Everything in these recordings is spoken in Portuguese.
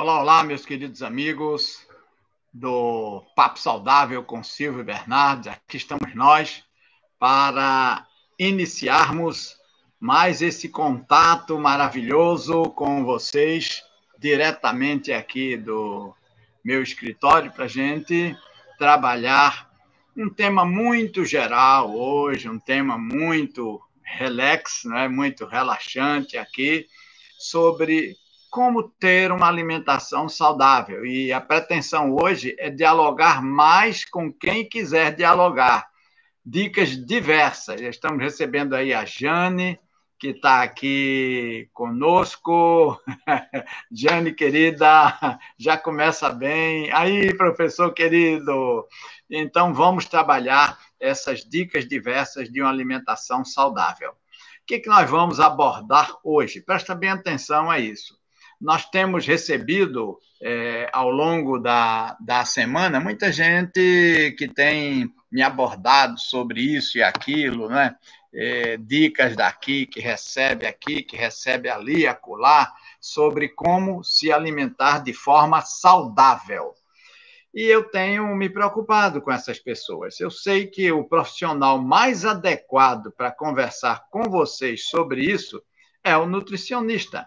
Olá, olá, meus queridos amigos do Papo Saudável com Silvio Bernardes. Aqui estamos nós para iniciarmos mais esse contato maravilhoso com vocês, diretamente aqui do meu escritório, para a gente trabalhar um tema muito geral hoje, um tema muito relax, né? Muito relaxante aqui, sobre como ter uma alimentação saudável. E a pretensão hoje é dialogar mais com quem quiser dialogar. Dicas diversas. Estamos recebendo aí a Jane, que está aqui conosco. Jane, querida, já começa bem. Aí, professor querido. Então, vamos trabalhar essas dicas diversas de uma alimentação saudável. O que nós vamos abordar hoje? Presta bem atenção a isso. Nós temos recebido, ao longo da semana, muita gente que tem me abordado sobre isso e aquilo, né? Dicas daqui, que recebe ali, acolá, sobre como se alimentar de forma saudável. E eu tenho me preocupado com essas pessoas. Eu sei que o profissional mais adequado para conversar com vocês sobre isso é o nutricionista.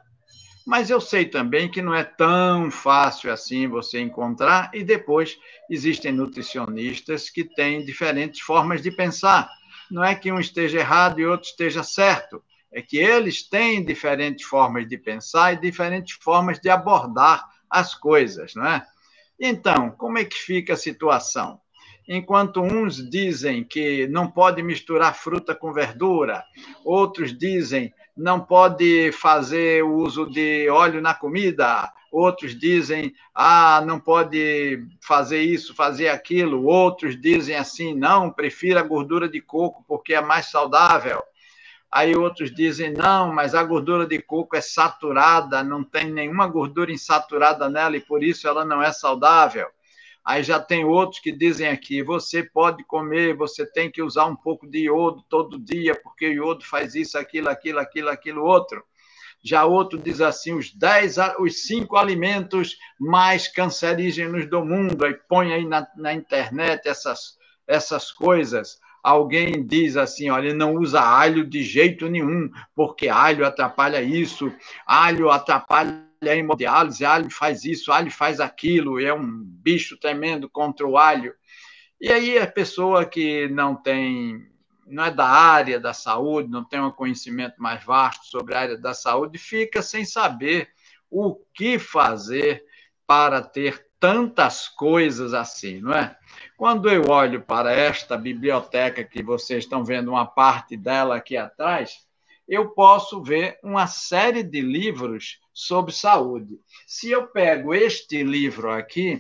Mas eu sei também que não é tão fácil assim você encontrar, e depois existem nutricionistas que têm diferentes formas de pensar. Não é que um esteja errado e outro esteja certo, é que eles têm diferentes formas de pensar e diferentes formas de abordar as coisas, não é? Então, como é que fica a situação? Enquanto uns dizem que não pode misturar fruta com verdura, outros dizem não pode fazer uso de óleo na comida, outros dizem, não pode fazer isso, fazer aquilo, outros dizem assim, não, prefira a gordura de coco porque é mais saudável. Aí outros dizem, não, mas a gordura de coco é saturada, não tem nenhuma gordura insaturada nela e por isso ela não é saudável. Aí já tem outros que dizem aqui, você pode comer, você tem que usar um pouco de iodo todo dia, porque o iodo faz isso, aquilo, outro. Já outro diz assim, os 5 alimentos mais cancerígenos do mundo, aí põe aí na internet essas coisas. Alguém diz assim, olha, não usa alho de jeito nenhum, porque alho atrapalha isso, alho atrapalha a hemodiálise, alho faz isso, alho faz aquilo, é um bicho tremendo contra o alho. E aí a pessoa que não é da área da saúde, não tem um conhecimento mais vasto sobre a área da saúde, fica sem saber o que fazer para ter tantas coisas assim, não é? Quando eu olho para esta biblioteca, que vocês estão vendo uma parte dela aqui atrás, eu posso ver uma série de livros sobre saúde. Se eu pego este livro aqui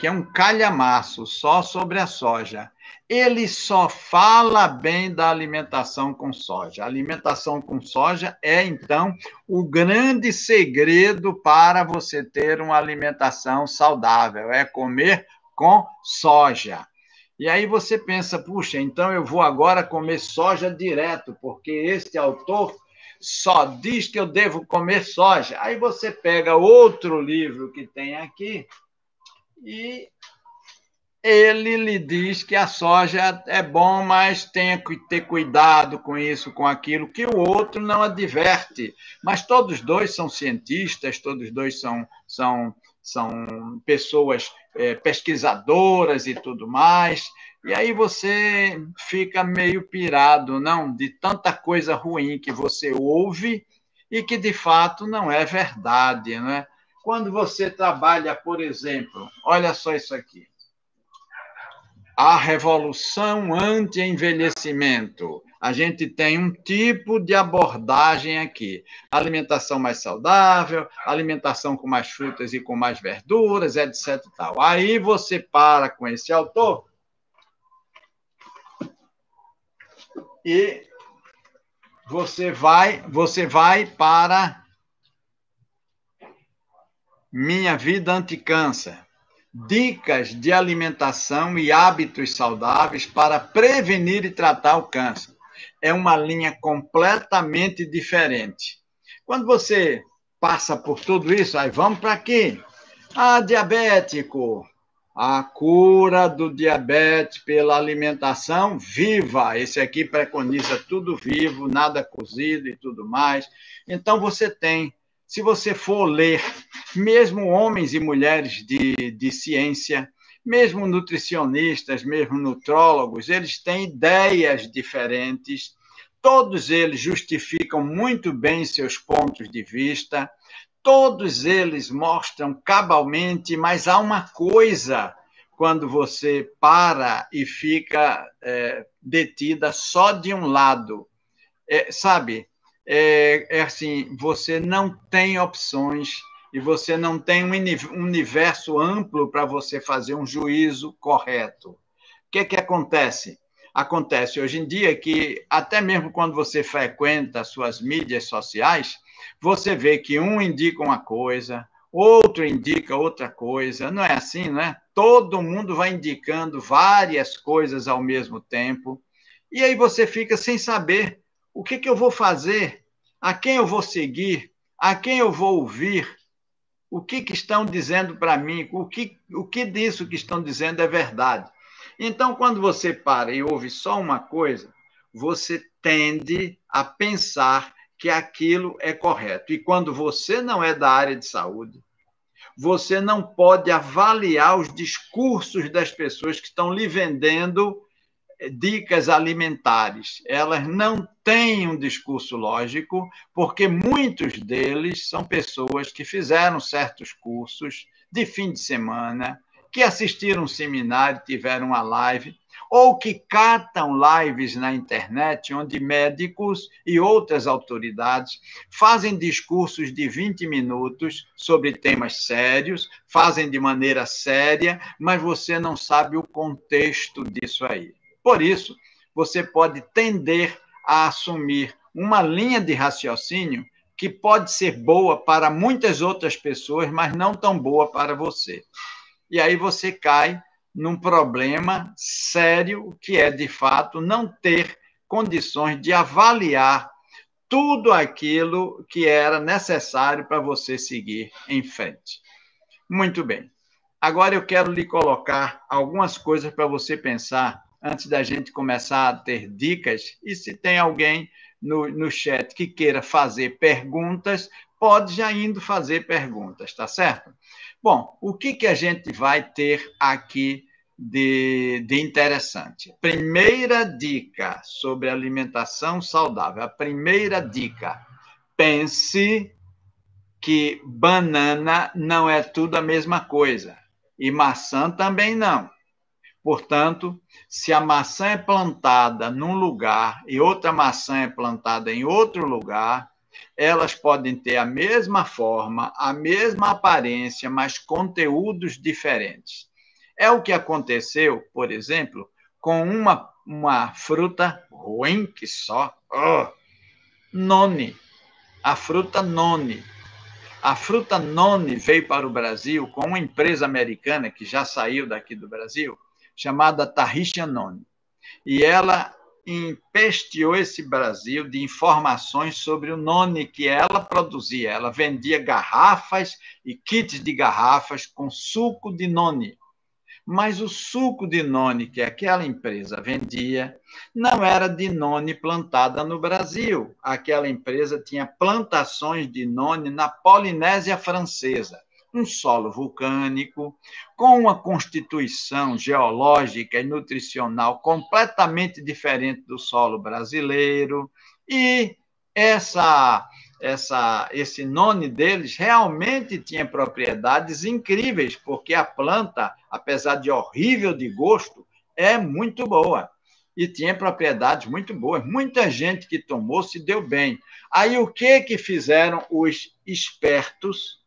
é um calhamaço só sobre a soja. Ele só fala bem da alimentação com soja. A alimentação com soja é, então, o grande segredo para você ter uma alimentação saudável, é comer com soja. E aí você pensa, puxa, então eu vou agora comer soja direto, porque este autor só diz que eu devo comer soja. Aí você pega outro livro que tem aqui, e ele lhe diz que a soja é bom, mas tenha que ter cuidado com isso, com aquilo, que o outro não adverte. Mas todos dois são cientistas, todos dois são pessoas pesquisadoras e tudo mais. E aí você fica meio pirado, não, de tanta coisa ruim que você ouve e que, de fato, não é verdade, não é? Quando você trabalha, por exemplo, olha só isso aqui, a revolução anti-envelhecimento. A gente tem um tipo de abordagem aqui. Alimentação mais saudável, alimentação com mais frutas e com mais verduras, etc. Tal. Aí você para com esse autor e você vai para Minha Vida Anticâncer. Dicas de alimentação e hábitos saudáveis para prevenir e tratar o câncer. É uma linha completamente diferente. Quando você passa por tudo isso, aí vamos para aqui. Diabético. A cura do diabetes pela alimentação viva. Esse aqui preconiza tudo vivo, nada cozido e tudo mais. Então, você tem, se você for ler, mesmo homens e mulheres de ciência, mesmo nutricionistas, mesmo nutrólogos, eles têm ideias diferentes, todos eles justificam muito bem seus pontos de vista, todos eles mostram cabalmente, mas há uma coisa quando você para e fica detida só de um lado. Sabe, assim, você não tem opções e você não tem um universo amplo para você fazer um juízo correto. O que acontece? Acontece hoje em dia que, até mesmo quando você frequenta suas mídias sociais, você vê que um indica uma coisa, outro indica outra coisa. Não é assim, não é? Todo mundo vai indicando várias coisas ao mesmo tempo. E aí você fica sem saber o que eu vou fazer, a quem eu vou seguir, a quem eu vou ouvir, o que estão dizendo para mim, o que disso que estão dizendo é verdade. Então, quando você para e ouve só uma coisa, você tende a pensar que aquilo é correto. E quando você não é da área de saúde, você não pode avaliar os discursos das pessoas que estão lhe vendendo dicas alimentares. Elas não têm um discurso lógico, porque muitos deles são pessoas que fizeram certos cursos de fim de semana, que assistiram um seminário, tiveram uma live, ou que catam lives na internet, onde médicos e outras autoridades fazem discursos de 20 minutos sobre temas sérios, fazem de maneira séria, mas você não sabe o contexto disso aí. Por isso, você pode tender a assumir uma linha de raciocínio que pode ser boa para muitas outras pessoas, mas não tão boa para você. E aí você cai num problema sério, que é, de fato, não ter condições de avaliar tudo aquilo que era necessário para você seguir em frente. Muito bem. Agora eu quero lhe colocar algumas coisas para você pensar antes da gente começar a ter dicas. E se tem alguém no chat que queira fazer perguntas, pode já indo fazer perguntas, tá certo? Bom, o que a gente vai ter aqui de interessante? Primeira dica sobre alimentação saudável. A primeira dica: pense que banana não é tudo a mesma coisa. E maçã também não. Portanto, se a maçã é plantada num lugar e outra maçã é plantada em outro lugar, elas podem ter a mesma forma, a mesma aparência, mas conteúdos diferentes. É o que aconteceu, por exemplo, com uma fruta ruim que só, noni, a fruta noni. A fruta noni veio para o Brasil com uma empresa americana que já saiu daqui do Brasil, chamada Tahisha Noni. E ela empesteou esse Brasil de informações sobre o noni que ela produzia. Ela vendia garrafas e kits de garrafas com suco de noni. Mas o suco de noni que aquela empresa vendia não era de noni plantada no Brasil. Aquela empresa tinha plantações de noni na Polinésia Francesa, um solo vulcânico, com uma constituição geológica e nutricional completamente diferente do solo brasileiro, e esse noni deles realmente tinha propriedades incríveis, porque a planta, apesar de horrível de gosto, é muito boa. E tinha propriedades muito boas. Muita gente que tomou se deu bem. Aí o que fizeram os espertos?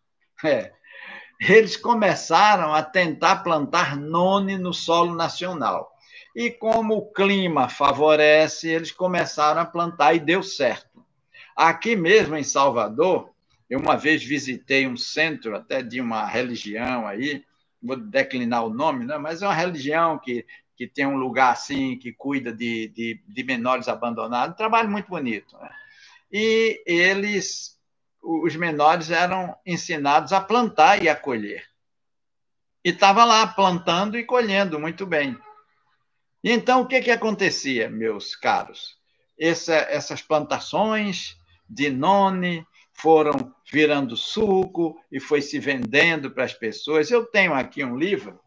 Eles começaram a tentar plantar noni no solo nacional. E como o clima favorece, eles começaram a plantar e deu certo. Aqui mesmo em Salvador, eu uma vez visitei um centro até de uma religião aí, vou declinar o nome, né? Mas é uma religião que tem um lugar assim, que cuida de menores abandonados, um trabalho muito bonito. Né? E eles os menores eram ensinados a plantar e a colher. E estava lá plantando e colhendo muito bem. E então, o que acontecia, meus caros? Essas plantações de noni foram virando suco e foi se vendendo para as pessoas. Eu tenho aqui um livro.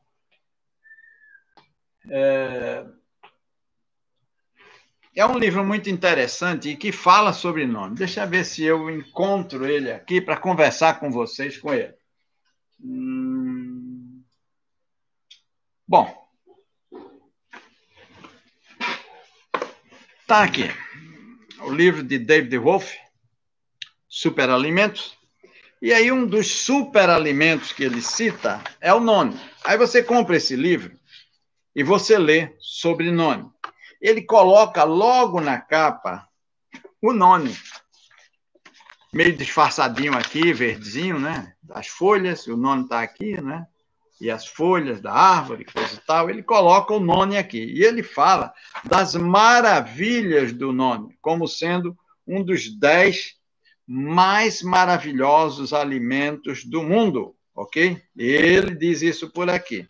É um livro muito interessante e que fala sobre noni. Deixa eu ver se eu encontro ele aqui para conversar com vocês com ele. Bom, está aqui o livro de David Wolfe, Superalimentos. E aí um dos superalimentos que ele cita é o noni. Aí você compra esse livro e você lê sobre noni. Ele coloca logo na capa o noni, meio disfarçadinho aqui, verdinho, né? As folhas, o noni está aqui, né? E as folhas da árvore, coisa e tal, ele coloca o noni aqui. E ele fala das maravilhas do noni, como sendo um dos 10 mais maravilhosos alimentos do mundo, ok? Ele diz isso por aqui.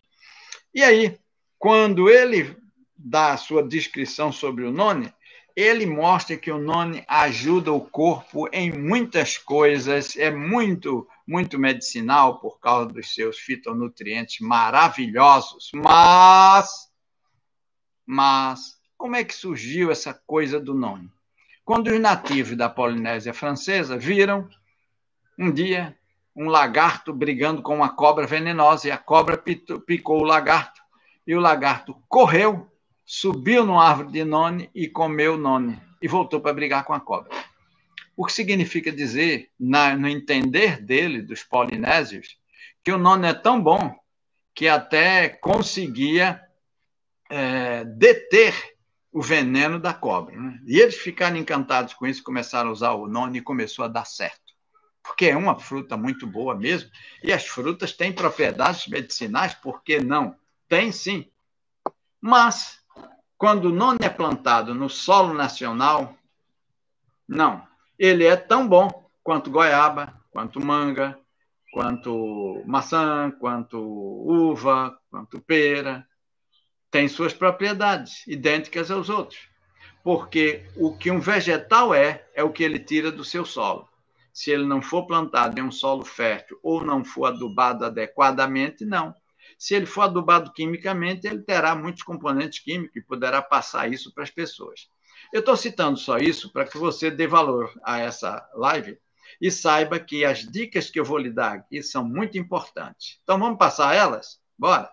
E aí, quando ele dá a sua descrição sobre o noni, ele mostra que o noni ajuda o corpo em muitas coisas, é muito medicinal por causa dos seus fitonutrientes maravilhosos, mas como é que surgiu essa coisa do noni? Quando os nativos da Polinésia Francesa viram, um dia, um lagarto brigando com uma cobra venenosa, e a cobra picou o lagarto, e o lagarto correu, subiu numa árvore de noni e comeu o noni, e voltou para brigar com a cobra. O que significa dizer, no entender dele, dos polinésios, que o noni é tão bom que até conseguia deter o veneno da cobra. Né? E eles ficaram encantados com isso, começaram a usar o noni e começou a dar certo. Porque é uma fruta muito boa mesmo, e as frutas têm propriedades medicinais, por que não? Tem sim. Mas, quando o noni é plantado no solo nacional, não. Ele é tão bom quanto goiaba, quanto manga, quanto maçã, quanto uva, quanto pera. Tem suas propriedades, idênticas aos outros. Porque o que um vegetal é o que ele tira do seu solo. Se ele não for plantado em um solo fértil ou não for adubado adequadamente, não. Se ele for adubado quimicamente, ele terá muitos componentes químicos e poderá passar isso para as pessoas. Eu estou citando só isso para que você dê valor a essa live e saiba que as dicas que eu vou lhe dar aqui são muito importantes. Então, vamos passar elas? Bora!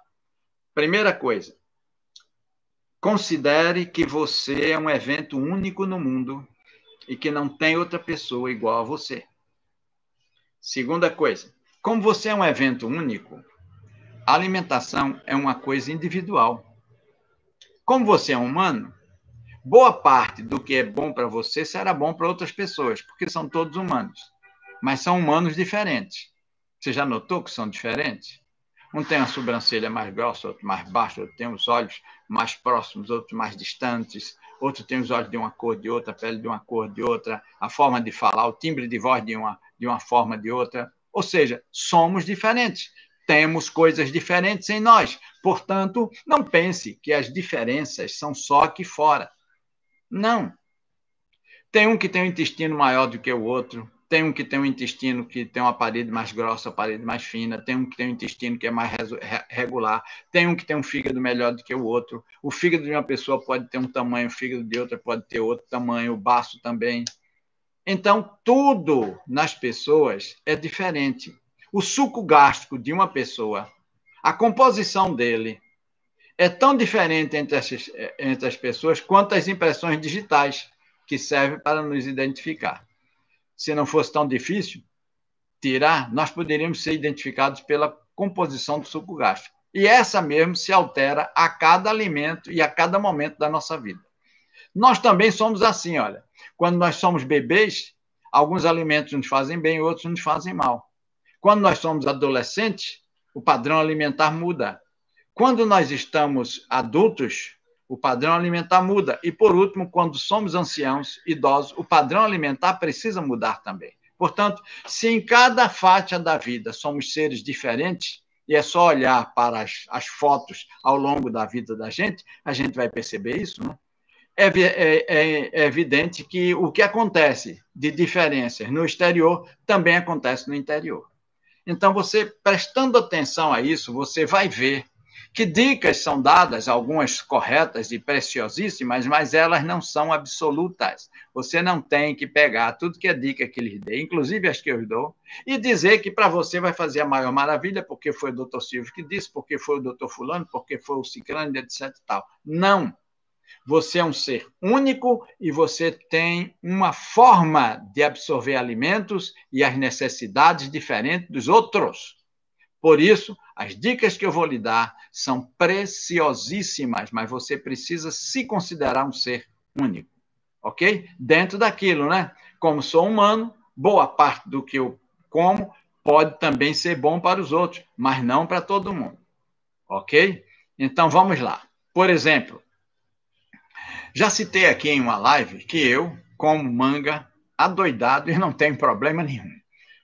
Primeira coisa, considere que você é um evento único no mundo e que não tem outra pessoa igual a você. Segunda coisa, como você é um evento único, a alimentação é uma coisa individual. Como você é humano, boa parte do que é bom para você será bom para outras pessoas, porque são todos humanos, mas são humanos diferentes. Você já notou que são diferentes? Um tem a sobrancelha mais grossa, outro mais baixa, outro tem os olhos mais próximos, outro mais distantes, outro tem os olhos de uma cor de outra, a pele de uma cor de outra, a forma de falar, o timbre de voz de uma forma de outra. Ou seja, somos diferentes. Temos coisas diferentes em nós. Portanto, não pense que as diferenças são só aqui fora. Não. Tem um que tem um intestino maior do que o outro, tem um que tem um intestino que tem uma parede mais grossa, uma parede mais fina, tem um que tem um intestino que é mais regular, tem um que tem um fígado melhor do que o outro. O fígado de uma pessoa pode ter um tamanho, o fígado de outra pode ter outro tamanho, o baço também. Então, tudo nas pessoas é diferente. O suco gástrico de uma pessoa, a composição dele é tão diferente entre as pessoas quanto as impressões digitais, que servem para nos identificar. Se não fosse tão difícil tirar, nós poderíamos ser identificados pela composição do suco gástrico. E essa mesmo se altera a cada alimento e a cada momento da nossa vida. Nós também somos assim, olha. Quando nós somos bebês, alguns alimentos nos fazem bem, outros nos fazem mal. Quando nós somos adolescentes, o padrão alimentar muda. Quando nós estamos adultos, o padrão alimentar muda. E, por último, quando somos anciãos, idosos, o padrão alimentar precisa mudar também. Portanto, se em cada faixa da vida somos seres diferentes, e é só olhar para as fotos ao longo da vida da gente, a gente vai perceber isso, né? É evidente que o que acontece de diferenças no exterior também acontece no interior. Então, você prestando atenção a isso, você vai ver que dicas são dadas, algumas corretas e preciosíssimas, mas elas não são absolutas. Você não tem que pegar tudo que é dica que lhes dei, inclusive as que eu dou, e dizer que para você vai fazer a maior maravilha, porque foi o doutor Silvio que disse, porque foi o doutor fulano, porque foi o ciclano, etc. E tal. Não. Você é um ser único e você tem uma forma de absorver alimentos e as necessidades diferentes dos outros. Por isso, as dicas que eu vou lhe dar são preciosíssimas, mas você precisa se considerar um ser único, ok? Dentro daquilo, né? Como sou humano, boa parte do que eu como pode também ser bom para os outros, mas não para todo mundo, ok? Então, vamos lá. Por exemplo, já citei aqui em uma live que eu como manga adoidado e não tem problema nenhum.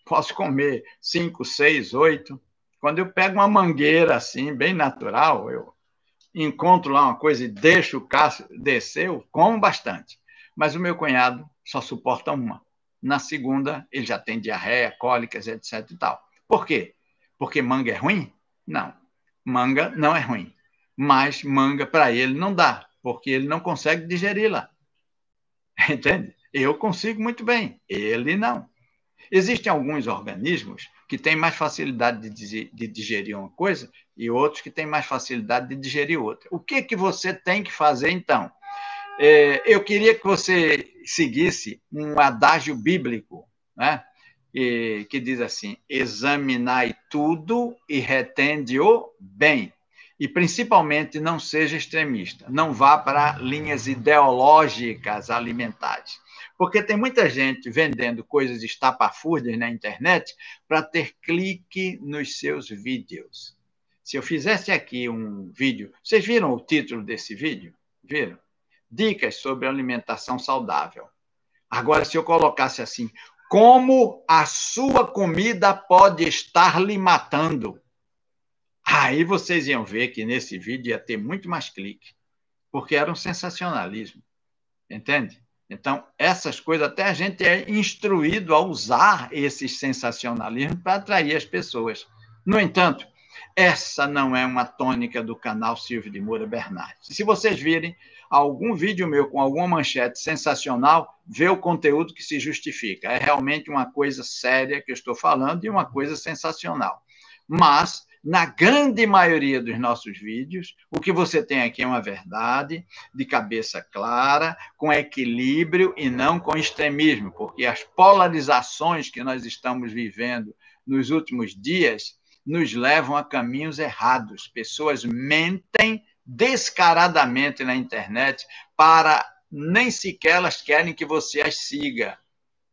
Posso comer 5, 6, 8. Quando eu pego uma mangueira assim, bem natural, eu encontro lá uma coisa e deixo o cacho descer, eu como bastante. Mas o meu cunhado só suporta uma. Na segunda, ele já tem diarreia, cólicas, etc. e tal. Por quê? Porque manga é ruim? Não. Manga não é ruim. Mas manga para ele não dá, porque ele não consegue digeri-la. Entende? Eu consigo muito bem, ele não. Existem alguns organismos que têm mais facilidade de digerir uma coisa e outros que têm mais facilidade de digerir outra. O que, que você tem que fazer, então? Eu queria que você seguisse um adágio bíblico, né? Que diz assim: examinai tudo e retende-o bem. E, principalmente, não seja extremista. Não vá para linhas ideológicas alimentares. Porque tem muita gente vendendo coisas estapafúrdias na internet para ter clique nos seus vídeos. Se eu fizesse aqui um vídeo... Vocês viram o título desse vídeo? Viram? Dicas sobre alimentação saudável. Agora, se eu colocasse assim, como a sua comida pode estar lhe matando? Aí vocês iam ver que nesse vídeo ia ter muito mais clique, porque era um sensacionalismo, entende? Então, essas coisas, até a gente é instruído a usar esses sensacionalismos para atrair as pessoas. No entanto, essa não é uma tônica do canal Silvio de Moura Bernardes. Se vocês virem algum vídeo meu com alguma manchete sensacional, vê o conteúdo que se justifica. É realmente uma coisa séria que eu estou falando e uma coisa sensacional. Mas, na grande maioria dos nossos vídeos, o que você tem aqui é uma verdade, de cabeça clara, com equilíbrio e não com extremismo, porque as polarizações que nós estamos vivendo nos últimos dias nos levam a caminhos errados. Pessoas mentem descaradamente na internet para nem sequer elas querem que você as siga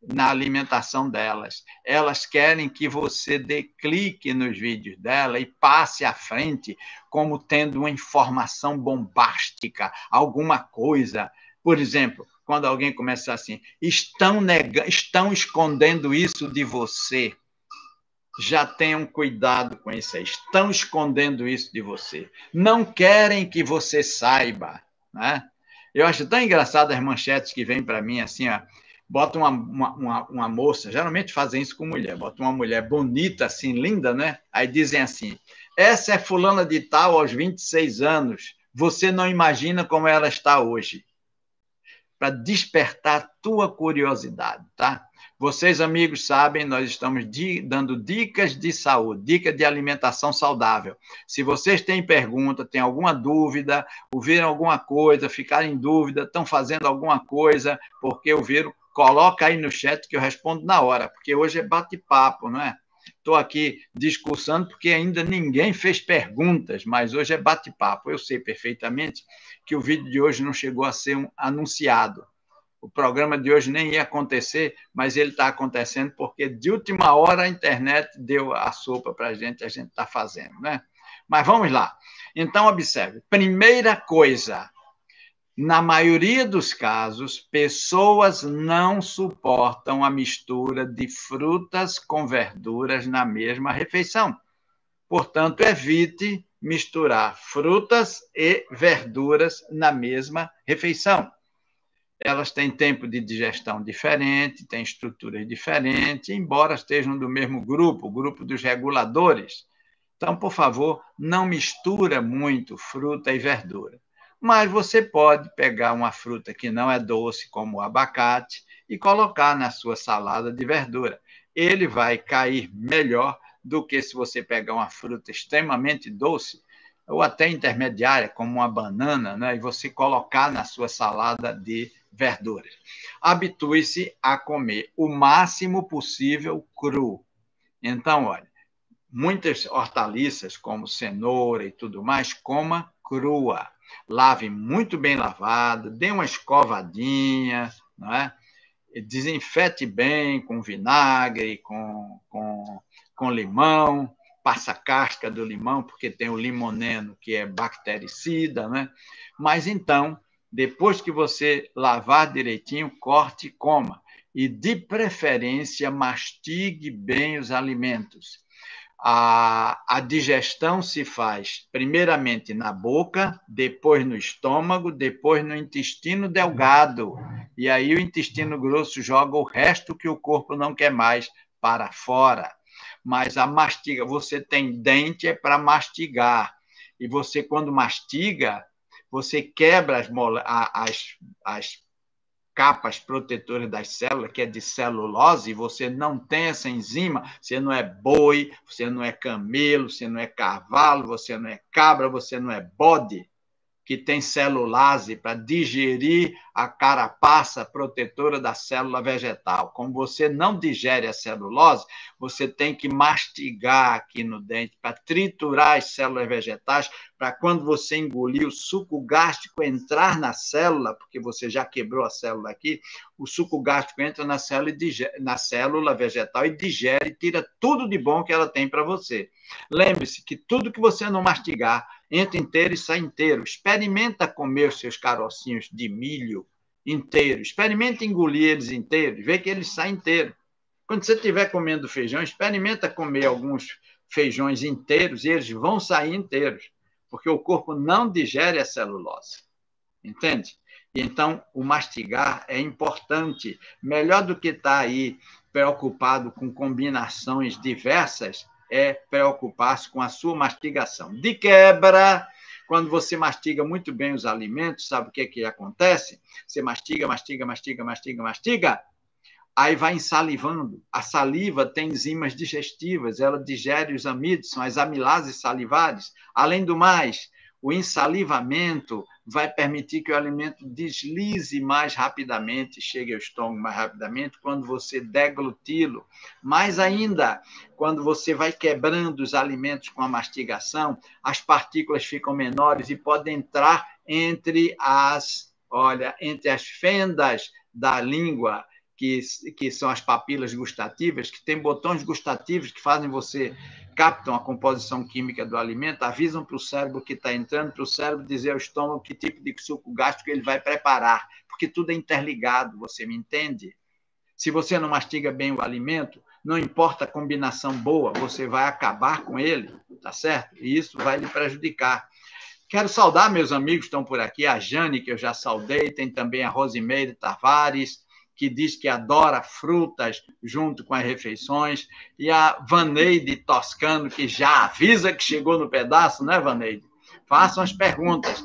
na alimentação delas. Elas querem que você dê clique nos vídeos dela e passe à frente como tendo uma informação bombástica, alguma coisa. Por exemplo, quando alguém começa assim, estão escondendo isso de você. Já tenham cuidado com isso aí. Estão escondendo isso de você. Não querem que você saiba, né? Eu acho tão engraçado as manchetes que vêm para mim assim, ó. Bota uma moça, geralmente fazem isso com mulher, bota uma mulher bonita, assim, linda, né? Aí dizem assim, essa é fulana de tal aos 26 anos, você não imagina como ela está hoje. Para despertar a tua curiosidade, tá? Vocês, amigos, sabem, nós estamos dando dicas de saúde, dicas de alimentação saudável. Se vocês têm pergunta, têm alguma dúvida, ouviram alguma coisa, ficaram em dúvida, estão fazendo alguma coisa, porque ouviram, coloca aí no chat que eu respondo na hora, porque hoje é bate-papo, não é? Estou aqui discursando porque ainda ninguém fez perguntas, mas hoje é bate-papo. Eu sei perfeitamente que o vídeo de hoje não chegou a ser anunciado. O programa de hoje nem ia acontecer, mas ele está acontecendo porque de última hora a internet deu a sopa para a gente está fazendo, né? Mas vamos lá. Então, observe. Primeira coisa, Na maioria dos casos, pessoas não suportam a mistura de frutas com verduras na mesma refeição. Portanto, evite misturar frutas e verduras na mesma refeição. Elas têm tempo de digestão diferente, têm estruturas diferentes, embora estejam do mesmo grupo, o grupo dos reguladores. Então, por favor, não mistura muito fruta e verdura. Mas você pode pegar uma fruta que não é doce, como o abacate, e colocar na sua salada de verdura. Ele vai cair melhor do que se você pegar uma fruta extremamente doce, ou até intermediária, como uma banana, né, e você colocar na sua salada de verduras. Habitue-se a comer o máximo possível cru. Então, olha, muitas hortaliças, como cenoura e tudo mais, coma crua. Lave muito bem lavada, dê uma escovadinha, não é? Desinfete bem com vinagre, com limão, passa a casca do limão, porque tem o limoneno, que é bactericida, né? Mas então, depois que você lavar direitinho, corte e coma. E, de preferência, mastigue bem os alimentos. A digestão se faz primeiramente na boca, depois no estômago, depois no intestino delgado. E aí o intestino grosso joga o resto que o corpo não quer mais para fora. Mas a mastiga, você tem dente é para mastigar. E você, quando mastiga, você quebra as capas protetoras das células, que é de celulose, você não tem essa enzima, você não é boi, você não é camelo, você não é cavalo, você não é cabra, você não é bode, que tem celulase para digerir a carapaça protetora da célula vegetal. Como você não digere a celulose, você tem que mastigar aqui no dente para triturar as células vegetais, para quando você engolir o suco gástrico entrar na célula, porque você já quebrou a célula aqui, o suco gástrico entra na célula vegetal e digere, tira tudo de bom que ela tem para você. Lembre-se que tudo que você não mastigar entra inteiro e sai inteiro. Experimenta comer os seus carocinhos de milho inteiro. Experimenta engolir eles inteiros, vê que eles saem inteiros. Quando você estiver comendo feijão, experimenta comer alguns feijões inteiros e eles vão sair inteiros, porque o corpo não digere a celulose. Entende? E então, o mastigar é importante. Melhor do que estar aí preocupado com combinações diversas, é preocupar-se com a sua mastigação. De quebra, quando você mastiga muito bem os alimentos, sabe o que acontece? Você mastiga, aí vai ensalivando. A saliva tem enzimas digestivas, ela digere os amídeos, são as amilases salivares. Além do mais, o ensalivamento vai permitir que o alimento deslize mais rapidamente, chegue ao estômago mais rapidamente, quando você degluti-lo. Mais ainda, quando você vai quebrando os alimentos com a mastigação, as partículas ficam menores e podem entrar entre as fendas da língua, que são as papilas gustativas, que tem botões gustativos que fazem você captam a composição química do alimento, avisam para o cérebro que está entrando, para o cérebro dizer ao estômago que tipo de suco gástrico ele vai preparar, porque tudo é interligado, você me entende? Se você não mastiga bem o alimento, não importa a combinação boa, você vai acabar com ele, tá certo? E isso vai lhe prejudicar. Quero saudar meus amigos que estão por aqui, a Jane, que eu já saudei, tem também a Rosimeire Tavares, que diz que adora frutas junto com as refeições, e a Vaneide Toscano, que já avisa que chegou no pedaço, né, Vaneide? Façam as perguntas.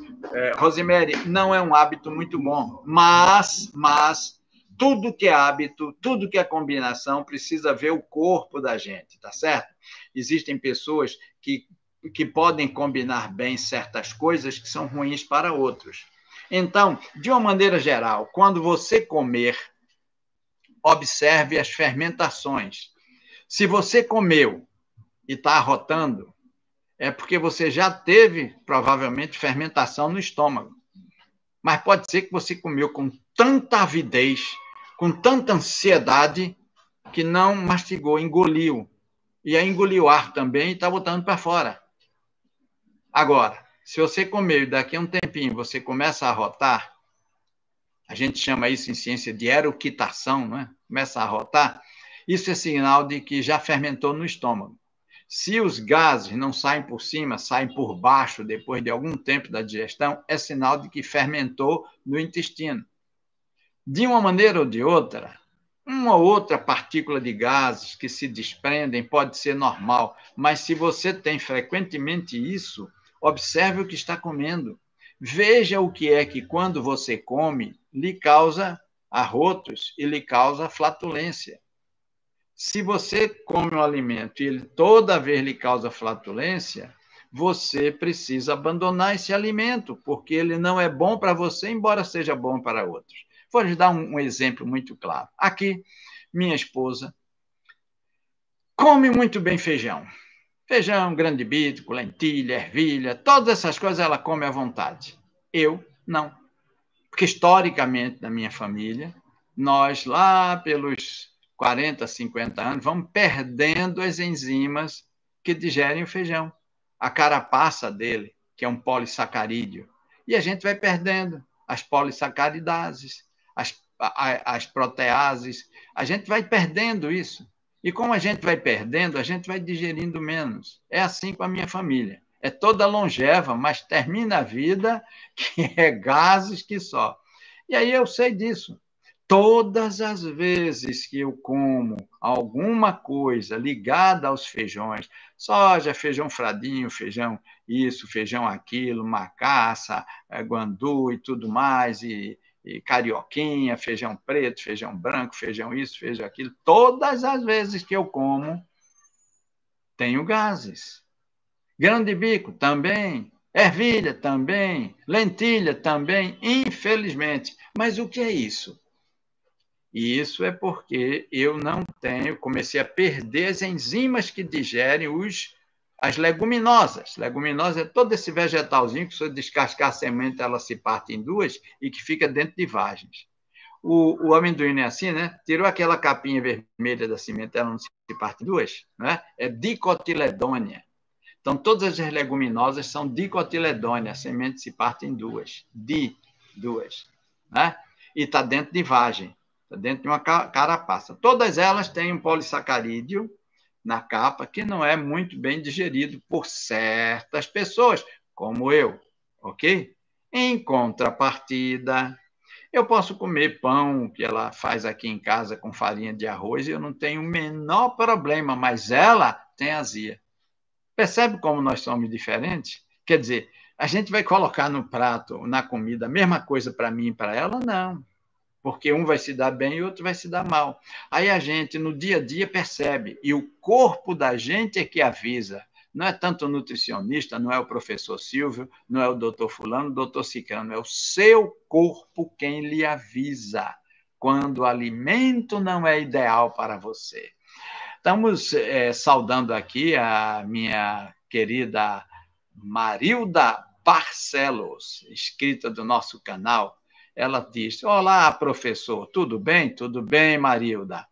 Rosimeire, não é um hábito muito bom, mas tudo que é hábito, tudo que é combinação, precisa ver o corpo da gente, tá certo? Existem pessoas que podem combinar bem certas coisas que são ruins para outros. Então, de uma maneira geral, quando você comer, observe as fermentações. Se você comeu e está arrotando, é porque você já teve, provavelmente, fermentação no estômago. Mas pode ser que você comeu com tanta avidez, com tanta ansiedade, que não mastigou, engoliu. E aí engoliu o ar também e está botando para fora. Agora, se você comeu e daqui a um tempinho você começa a arrotar, a gente chama isso em ciência de eructação, não é? Começa a rotar, isso é sinal de que já fermentou no estômago. Se os gases não saem por cima, saem por baixo depois de algum tempo da digestão, é sinal de que fermentou no intestino. De uma maneira ou de outra, uma ou outra partícula de gases que se desprendem pode ser normal, mas se você tem frequentemente isso, observe o que está comendo. Veja o que é que, quando você come, lhe causa arrotos e lhe causa flatulência. Se você come um alimento e ele toda vez lhe causa flatulência, você precisa abandonar esse alimento, porque ele não é bom para você, embora seja bom para outros. Vou lhes dar um exemplo muito claro. Aqui, minha esposa come muito bem feijão. Feijão, grande bico, lentilha, ervilha, todas essas coisas ela come à vontade. Eu, não. Porque, historicamente, na minha família, nós, lá pelos 40, 50 anos, vamos perdendo as enzimas que digerem o feijão. A carapaça dele, que é um polissacarídeo. E a gente vai perdendo as polissacaridases, as proteases. A gente vai perdendo isso. E como a gente vai perdendo, a gente vai digerindo menos. É assim com a minha família. É toda longeva, mas termina a vida que é gases que só. E aí eu sei disso. Todas as vezes que eu como alguma coisa ligada aos feijões, soja, feijão fradinho, feijão isso, feijão aquilo, macaça, guandu e tudo mais, e carioquinha, feijão preto, feijão branco, feijão isso, feijão aquilo, todas as vezes que eu como, tenho gases. Grão de bico também, ervilha também, lentilha também, infelizmente. Mas o que é isso? E isso é porque eu não tenho, comecei a perder as enzimas que digerem as leguminosas. Leguminosa é todo esse vegetalzinho que, se eu descascar a semente, ela se parte em duas e que fica dentro de vagens. O amendoim é assim, né? Tirou aquela capinha vermelha da semente, ela não se parte em duas, né? É dicotiledônia. Então, todas as leguminosas são dicotiledôneas, a semente se parte em duas, duas, né? E está dentro de vagem, está dentro de uma carapaça. Todas elas têm um polissacarídeo na capa que não é muito bem digerido por certas pessoas, como eu, ok? Em contrapartida, eu posso comer pão que ela faz aqui em casa com farinha de arroz e eu não tenho o menor problema, mas ela tem azia. Percebe como nós somos diferentes? Quer dizer, a gente vai colocar no prato, na comida, a mesma coisa para mim e para ela? Não. Porque um vai se dar bem e o outro vai se dar mal. Aí a gente, no dia a dia, percebe. E o corpo da gente é que avisa. Não é tanto o nutricionista, não é o professor Silvio, não é o doutor fulano, o doutor ciclano. É o seu corpo quem lhe avisa quando o alimento não é ideal para você. Estamos saudando aqui a minha querida Marilda Barcelos, inscrita do nosso canal. Ela disse: Olá, professor, tudo bem? Tudo bem, Marilda.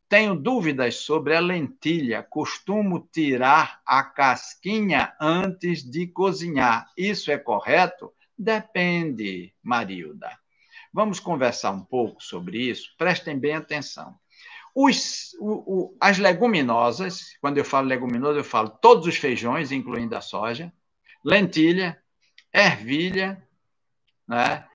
Tenho dúvidas sobre a lentilha. Costumo tirar a casquinha antes de cozinhar. Isso é correto? Depende, Marilda. Vamos conversar um pouco sobre isso. Prestem bem atenção. As leguminosas, quando eu falo leguminosa, eu falo todos os feijões, incluindo a soja, lentilha, ervilha, né?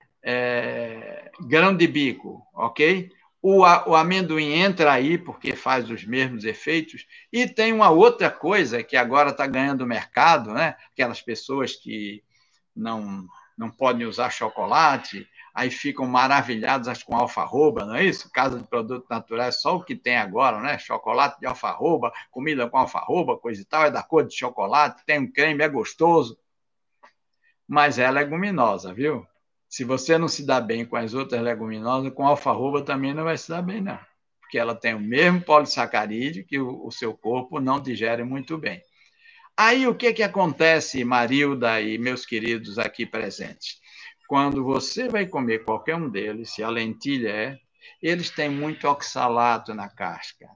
Grão de bico, ok? O amendoim entra aí porque faz os mesmos efeitos. E tem uma outra coisa que agora está ganhando mercado, né? Aquelas pessoas que não podem usar chocolate, aí ficam maravilhados com alfarroba, não é isso? Casa de produtos naturais, só o que tem agora, né? Chocolate de alfarroba, comida com alfarroba, coisa e tal, é da cor de chocolate, tem um creme, é gostoso, mas é leguminosa, viu? Se você não se dá bem com as outras leguminosas, com alfarroba também não vai se dar bem, não. Porque ela tem o mesmo polissacarídeo que o seu corpo não digere muito bem. Aí o que acontece, Marilda e meus queridos aqui presentes? Quando você vai comer qualquer um deles, se a lentilha eles têm muito oxalato na casca.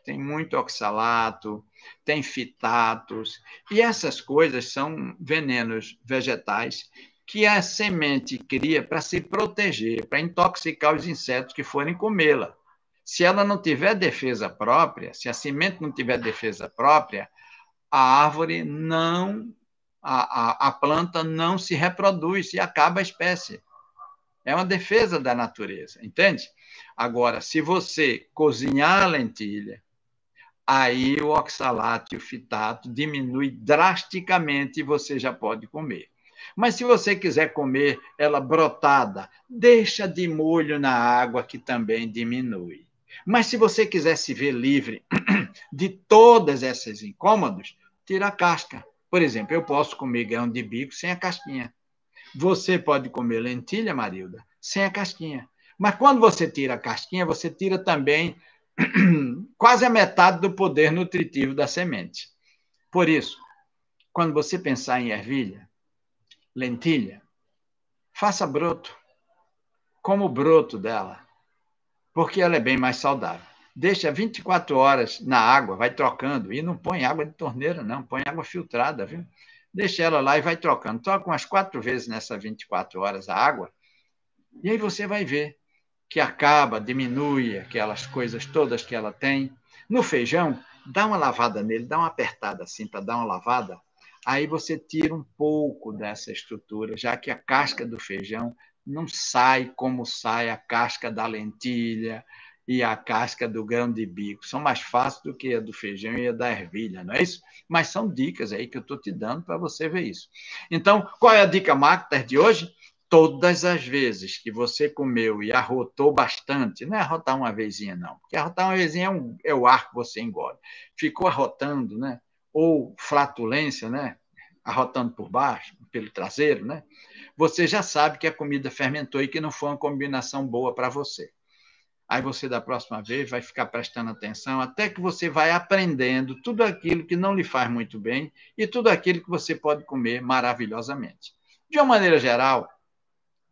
Tem muito oxalato, tem fitatos, e essas coisas são venenos vegetais que a semente cria para se proteger, para intoxicar os insetos que forem comê-la. Se ela não tiver defesa própria, se a semente não tiver defesa própria, a árvore não, a planta não se reproduz e acaba a espécie. É uma defesa da natureza, entende? Agora, se você cozinhar a lentilha, aí o oxalato e o fitato diminui drasticamente e você já pode comer. Mas se você quiser comer ela brotada, deixa de molho na água que também diminui. Mas se você quiser se ver livre de todos esses incômodos, tira a casca. Por exemplo, eu posso comer grão de bico sem a casquinha. Você pode comer lentilha, Marilda, sem a casquinha. Mas quando você tira a casquinha, você tira também quase a metade do poder nutritivo da semente. Por isso, quando você pensar em ervilha, lentilha, faça broto, como o broto dela, porque ela é bem mais saudável. Deixa 24 horas na água, vai trocando, e não põe água de torneira, não, põe água filtrada, viu? Deixa ela lá e vai trocando. Troca umas 4 vezes nessas 24 horas a água, e aí você vai ver que acaba, diminui aquelas coisas todas que ela tem. No feijão, dá uma lavada nele, dá uma apertada assim para dar uma lavada, aí você tira um pouco dessa estrutura, já que a casca do feijão não sai como sai a casca da lentilha e a casca do grão de bico. São mais fáceis do que a do feijão e a da ervilha, não é isso? Mas são dicas aí que eu estou te dando para você ver isso. Então, qual é a dica master de hoje? Todas as vezes que você comeu e arrotou bastante, não é arrotar uma vezinha, não, porque arrotar uma vezinha é o ar que você engole. Ficou arrotando, né? Ou flatulência, né? Arrotando por baixo, pelo traseiro, né? Você já sabe que a comida fermentou e que não foi uma combinação boa para você. Aí você, da próxima vez, vai ficar prestando atenção até que você vai aprendendo tudo aquilo que não lhe faz muito bem e tudo aquilo que você pode comer maravilhosamente. De uma maneira geral,